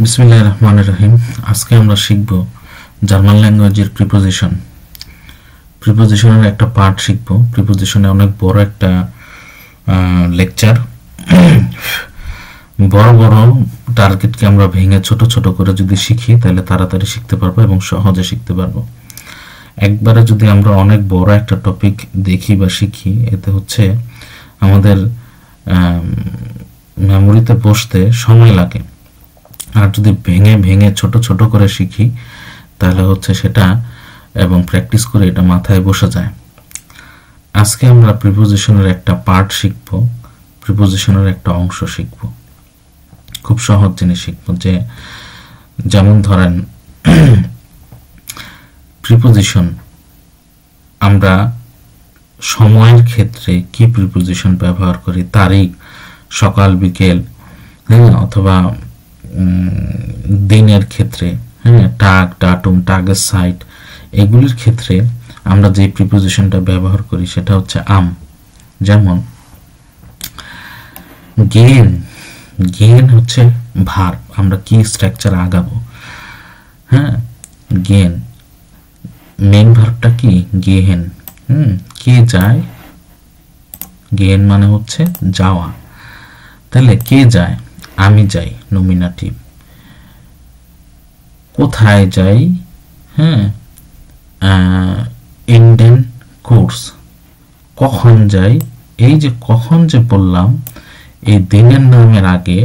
বিসমিল্লাহির রহমানির রহিম। আজকে আমরা শিখব জার্মান ল্যাঙ্গুয়েজের প্রিপোজিশন। প্রিপোজিশনের একটা পার্ট শিখব। প্রিপোজিশনে অনেক বড় একটা লেকচার। বড় বড় টার্গেটকে আমরা ভেঙে ছোট ছোট করে যদি শিখি তাহলে তাড়াতাড়ি শিখতে পারবো এবং সহজে শিখতে পারবো। একবারে যদি আমরা অনেক বড় একটা টপিক দেখি বা শিখি, এতে হচ্ছে আমাদের মেমোরিতে বসতে সময় লাগে। আর যদি ভেঙে ভেঙে ছোট ছোট করে শিখি তাহলে হচ্ছে সেটা এবং প্র্যাকটিস করে এটা মাথায় বসে যায়। আজকে আমরা প্রিপোজিশনের একটা পার্ট শিখব, প্রিপোজিশনের একটা অংশ শিখব। খুব সহজ জিনিস শিখব। যেমন ধরেন প্রিপোজিশন, আমরা সময়ের ক্ষেত্রে কি প্রিপোজিশন ব্যবহার করি? তারিখ, সকাল বিকেল, অথবা দিনের ক্ষেত্রে, টাগ, ডাটুম, টাগের সাইট, এগুলির ক্ষেত্রে আমরা যে প্রিপোজিশনটা ব্যবহার করি সেটা হচ্ছে আম। যেমন গেন, গেন হচ্ছে ভার্ব। আমরা কি স্ট্রাকচার আগাবো? গেন মেইন ভার্বটা কি? গেহেন। কে যায়? গেন মানে হচ্ছে যাওয়া। তাহলে কে যায়? আমি যাই, নমিনেটিভ। কোথায় যাই? ইন্ডেন কোর্স। কখন যাই? এই যে কখন যে বললাম, এই দিনের নামের আগে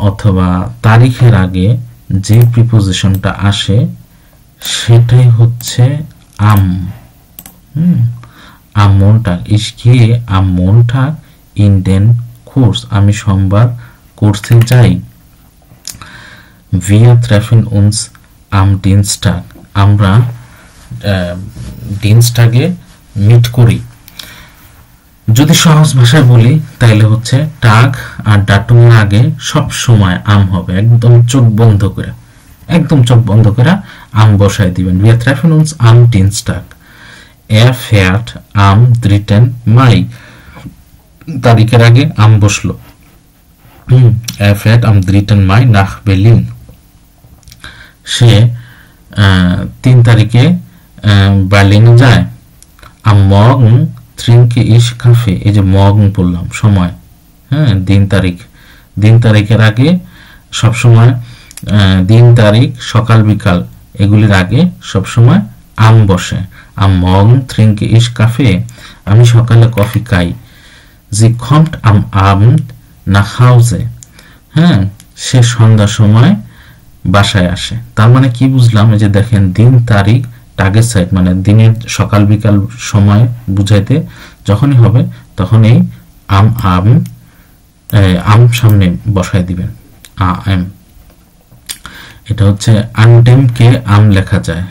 অথবা তারিখের আগে যে প্রিপোজিশনটা আসে সেটাই হচ্ছে আম। আম মন্টাগ, ich gehe am Montag in den Kurs। আমি সোমবার কোর্সে যাই। Wir treffen uns am Dienstag। আমরা ডিনস্টাগে মিট করি। যদি সহজ ভাষায় বলি তাইলে হচ্ছে টাগ আর ডাটুমের আগে সব সময় আম হবে। একদম চোখ বন্ধ করে, একদম চোখ বন্ধ করে আম বসাই দিবেন। Wir treffen uns am Dienstag। Er fährt am 3. Mai। তারিখের আগে আম বসলো। Er fährt am 3. Mai nach Berlin। সে 3 তারিখে বার্লিনে যায়। Am Morgen trinke ich Kaffee। এই যে মর্গন বললাম, সময়, দিন তারিখ। দিন তারিখের আগে সবসময়, দিন তারিখ, সকাল বিকাল এগুলির আগে সবসময় আম বসে। Am Morgen trinke ich Kaffee। আমি সকালে কফি খাই। Sie kommt am Abend nach Hause। সে সন্ধ্যার সময় বাসায় আসে। তার মানে কি বুঝলাম? এই যে দেখেন, দিন তারিখ টাগের সাইড মানে দিনের সকাল বিকাল সময় বুঝাইতে যখনই হবে তখন এই আম সামনে বসাই দিবেন। আম, এটা হচ্ছে আনটেম কে আম লেখা যায়।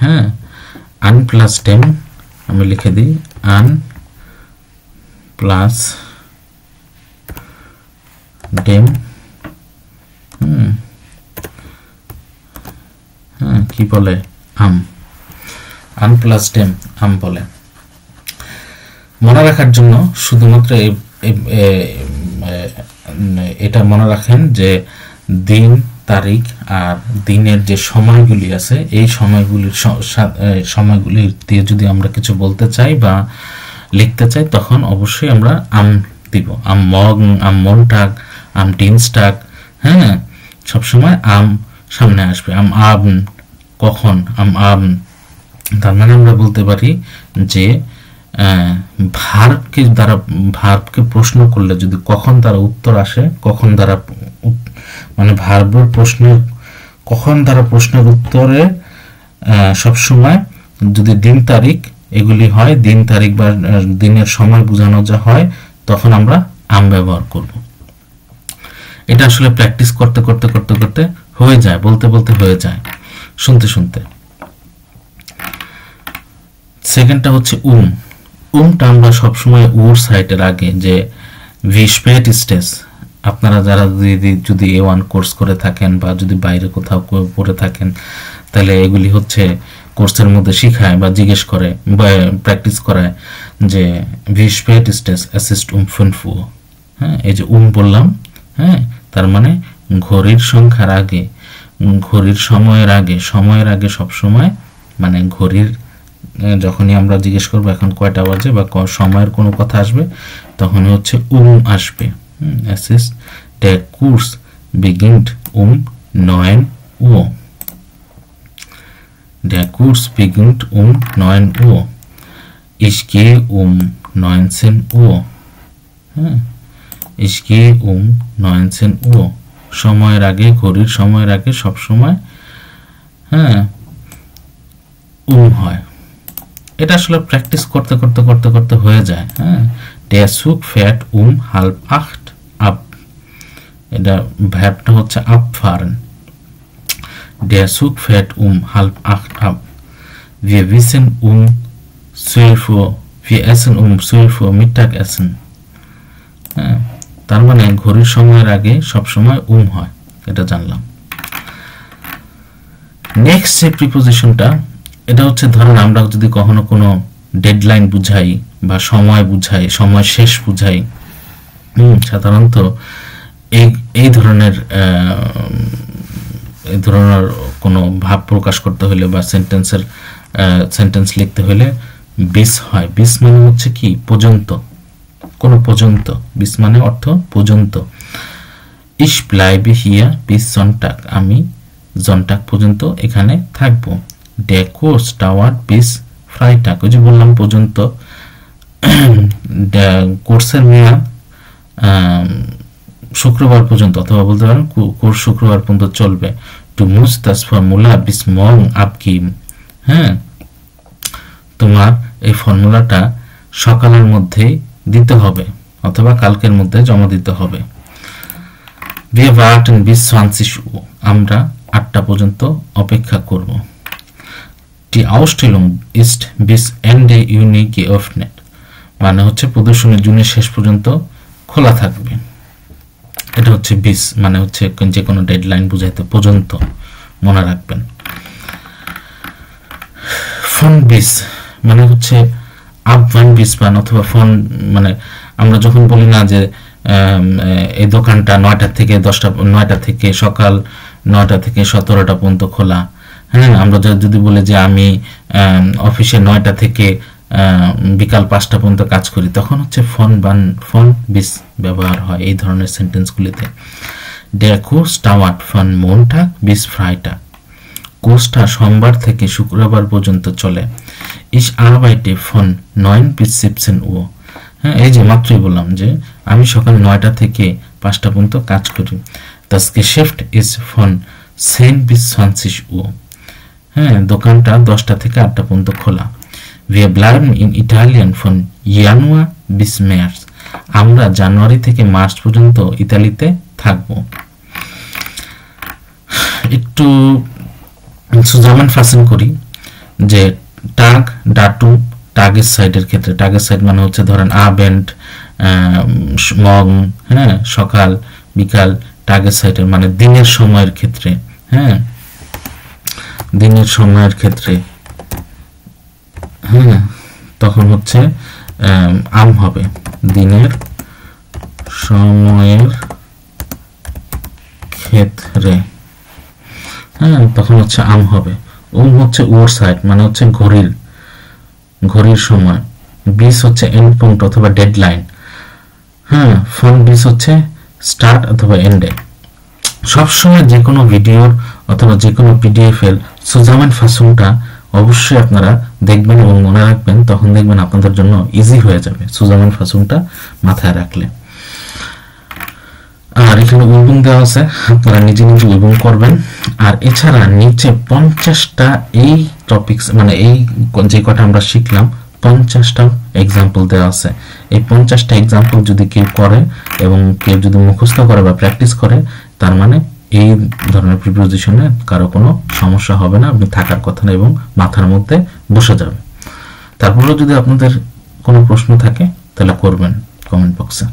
আন প্লাস টেম আমি লিখে দিই। আন প্লাস ডেম, কি বলে? আম। আন প্লাস ডেম আম বলে। মনে রাখার জন্য শুধুমাত্র এটা মনে রাখেন যে দিন তারিখ আর দিনের যে সময়গুলি আছে, এই সময়গুলি দিয়ে যদি আমরা কিছু বলতে চাই বা লিখতে চাই তখন অবশ্যই আমরা আম দিব। আম মর্গন, আম মন্টাগ, আম ডিনস্টাগ, সবসময় আম সামনে আসবে। আম আবন, কখন? আম আবন। তার মানে আমরা বলতে পারি যে ভার্বকে প্রশ্ন করলে যদি কখন দ্বারা উত্তর আসে, কখন দ্বারা মানে ভার্বের প্রশ্নের কখন দ্বারা প্রশ্নের উত্তরে সবসময় যদি দিন তারিখ এগুলি হয়, দিন তারিখ বা দিনের সময় বোঝানো যা হয়, তখন আমরা আম ব্যবহার করব। এটা আসলে প্র্যাকটিস করতে করতে করতে করতে হয়ে যায়, বলতে বলতে হয়ে যায়, শুনতে শুনতে। সেকেন্ডটা হচ্ছে উমটা আমরা সবসময় উর সাইটের আগে, যে ভি স্পেট স্টেজ। আপনারা যারা যদি A1 কোর্স করে থাকেন বা যদি বাইরে কোথাও পড়ে থাকেন তাহলে এগুলি হচ্ছে কোর্সের মধ্যে শিখায় বা জিজ্ঞেস করে বা প্র্যাকটিস করায় যে V spate stage assist 5 Uhr। এই যে বললাম, তার মানে ঘড়ির সংখ্যার আগে ঘড়ির সময়ের আগে সব সময়, মানে ঘড়ির যখনই আমরা জিজ্ঞেস করবো এখন কয়টা বাজে বা সময়ের কোনো কথা আসবে তখনই হচ্ছে আসবে। Es ist der Kurs beginnt 9 Uhr. Der Kurs beginnt 9 Uhr. Ich gehe 19 Uhr. Ich gehe 19 Uhr. সময়ের আগে, ঘড়ির সময়ের আগে সব সময় হয়। এটা আসলে প্র্যাকটিস করতে করতে করতে করতে হয়ে যায়। Der Zug fährt 7:30 ab. এটা ভার্বটা হচ্ছে abfahren. Der Zug fährt 7:30 ab. Wir wissen 12 Uhr. Wir essen 12 Uhr Mittagessen. তার মানে ঘড়ির সময়ের আগে সব সময় হয়, এটা জানলাম। নেক্সট যে প্রিপোজিশনটা, এটা হচ্ছে ধরেন আমরা যদি কখনো কোনো ডেডলাইন বুঝাই বা সময় বুঝাই, সময় শেষ বুঝাই, সাধারণত এই ধরনের কোনো ভাব প্রকাশ করতে হলে বা সেন্টেন্স লিখতে হলে bis হয়। bis মানে হচ্ছে কি, পর্যন্ত, কোনো পর্যন্ত। bis মানে অর্থ পর্যন্ত। ich bleibe hier bis Sonntag, আমি Sonntag পর্যন্ত এখানে থাকবো। der Kurs dauert bis Freitag, ওই যে বললাম পর্যন্ত। কোর্সের মেয়াদ শুক্রবার পর্যন্ত, অথবা বলতে পারেন কোর্স শুক্রবার পর্যন্ত চলবে। du musst das Formular bis morgen abgeben. তোমার এই ফর্মুলাটা সকালের মধ্যেই দিতে হবে অথবা কালকের মধ্যে জমা দিতে হবে। wir warten bis 20 Uhr, আমরা 8টা পর্যন্ত অপেক্ষা করব। die Ausstellung ist bis Ende Juni geöffnet, মানে হচ্ছে প্রদর্শনী জুনের শেষ পর্যন্ত খোলা থাকবে। এটা হচ্ছে bis, মানে হচ্ছে যে কোনো ডেডলাইন বুঝাইতে পর্যন্ত, মনে রাখবেন। von bis মানে হচ্ছে ab wann bis wann, অথবা von মানে আমরা যখন বলি না যে এই দোকানটা 9টা থেকে 10টা, 9টা থেকে সকাল 9টা থেকে 17টা পর্যন্ত খোলা। আমরা যদি বলি যে আমি অফিসে 9টা থেকে বিকাল 5টা পর্যন্ত কাজ করি, তখন হচ্ছে von bis ব্যবহার হয় এই ধরনের সেন্টেন্সগুলিতে। der Kurs dauert von Montag bis Freitag, কোর্সটা সোমবার থেকে শুক্রবার পর্যন্ত চলে। ich arbeite von 9 bis 17 Uhr, এই যে মাত্রই বললাম যে আমি সকাল 9টা থেকে 5টা পর্যন্ত কাজ করি। das Geschäft ist von 10 bis 20 Uhr, দোকানটা 10টা থেকে 8টা পর্যন্ত খোলা। wir bleiben in Italien von Januar bis März, আমরা জানুয়ারি থেকে মার্চ পর্যন্ত ইতালিতে থাকব। একটু zusammenfassen করি যে টাগ, ডাটু, টাগের সাইডের ক্ষেত্রে, টাগের সাইড মানে হচ্ছে ধরেন abend, morgen, সকাল বিকাল। টাগের সাইডের মানে দিনের সময়ের ক্ষেত্রে, দিনের সময়ের ক্ষেত্রে তখন হচ্ছে হবে দিনের সময়ের ক্ষেত্রে, তখন হচ্ছে হবে। হচ্ছে ওর সাইড মানে হচ্ছে ঘড়ির সময়। বিস হচ্ছে এন্ড পয়েন্ট অথবা ডেডলাইন। ফোন বিস হচ্ছে স্টার্ট অথবা এন্ডে। সবসময় যে কোনো ভিডিওর অথবা যে কোনো পিডিএফ এর zusammenfassungটা অবশ্যই আপনারা দেখবেন এবং মনে রাখবেন, তখন দেখবেন আপনাদের জন্য ইজি হয়ে যাবে zusammenfassungটা মাথায় রাখলে। আর এখানে উইবুং দেওয়া আছে, আপনারা নিজে নিজে উইবুং করবেন। আর এছাড়া নিচে 50টা এই টপিকস মানে এই যে কটা আমরা শিখলাম 50টা এক্সাম্পল দেওয়া আছে। এই 50টা এক্সাম্পল যদি কেউ করে এবং কেউ যদি মুখস্থ করে বা প্র্যাকটিস করে, তার মানে এই ধরনের প্রিপোজিশনে কারো কোনো সমস্যা হবে না, আপনি থাকার কথা না এবং মাথার মধ্যে বসে যাবে। তারপরেও যদি আপনাদের কোনো প্রশ্ন থাকে তাহলে করবেন কমেন্ট বক্সে।